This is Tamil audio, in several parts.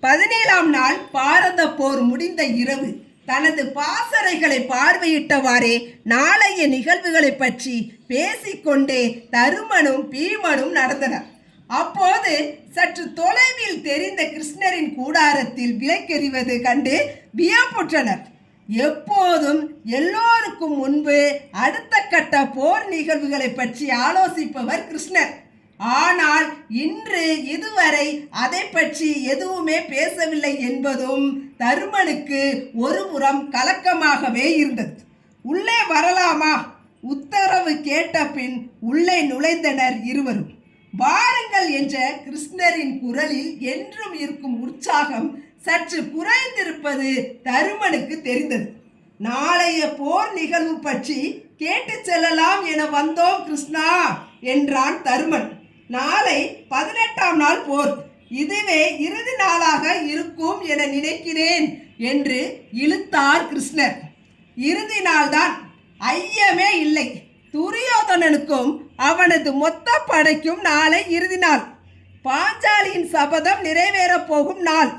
17ஆம் நாள் பாரத போர் முடிந்த இரவு தனது பாசறைகளை பார்வையிட்டவாறே நாளைய நிகழ்வுகளை பற்றி பேசிக்கொண்டே தருமனும் பீமனும் நடந்தனர். அப்போது சற்று தொலைவில் தெரிந்த கிருஷ்ணரின் கூடாரத்தில் விளக்கெறிவது கண்டு வியப்புற்றனர். எப்போதும் எல்லோருக்கும் முன்பு அடுத்த கட்ட போர் நிகழ்வுகளை பற்றி ஆலோசிப்பவர் கிருஷ்ணர். ஆனால் இன்று இதுவரை அதை பற்றி எதுவுமே பேசவில்லை என்பதும் தருமனுக்கு ஒருபுறம் கலக்கமாகவே இருந்தது. உள்ளே வரலாமா? உத்தரவு கேட்ட பின் உள்ளே நுழைந்தனர் இருவரும். வாருங்கள் என்ற கிருஷ்ணரின் குரலில் என்றும் இருக்கும் உற்சாகம் சற்று குறைந்திருப்பது தருமனுக்கு தெரிந்தது. நாளைய போர் நிகழ்வு பற்றி கேட்டு செல்லலாம் என வந்தோம் கிருஷ்ணா என்றான் தருமன். நாளை 18ஆம் நாள் போர், இதுவே இறுதி நாளாக இருக்கும் என நினைக்கிறேன் என்று இழுத்தார் கிருஷ்ணர். இறுதி நாள்தான், ஐயமே இல்லை. துரியோதனனுக்கும் அவனது மொத்த படைக்கும் நாளை இறுதி நாள். பாஞ்சாலியின் சபதம் நிறைவேறப் போகும் நாள்.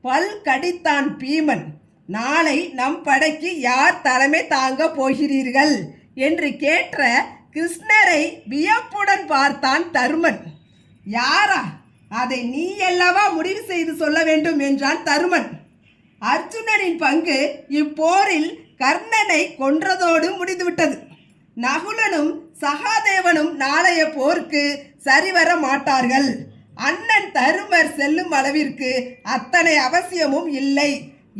பல் கடித்தான் பீமன். நாளை நம் படைக்கு யார் தலைமை தாங்க போகிறீர்கள் என்று கேட்ட கிருஷ்ணரை வியப்புடன் பார்த்தான் தருமன். யாரா? அதை நீ அல்லவா முடிவு செய்து சொல்ல வேண்டும் என்றான் தருமன். அர்ஜுனனின் பங்கு இப்போரில் கர்ணனை கொன்றதோடு முடிந்துவிட்டது. நகுலனும் சகாதேவனும் நாளைய போருக்கு சரிவர மாட்டார்கள். அண்ணன் தருமர் செல்லும் அளவிற்கு அத்தனை அவசியமும் இல்லை.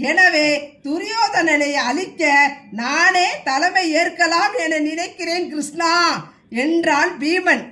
எனவே துரியோதனனை அழிக்க நானே தலைமை ஏற்கலாம் என நினைக்கிறேன் கிருஷ்ணா என்றான் பீமன்.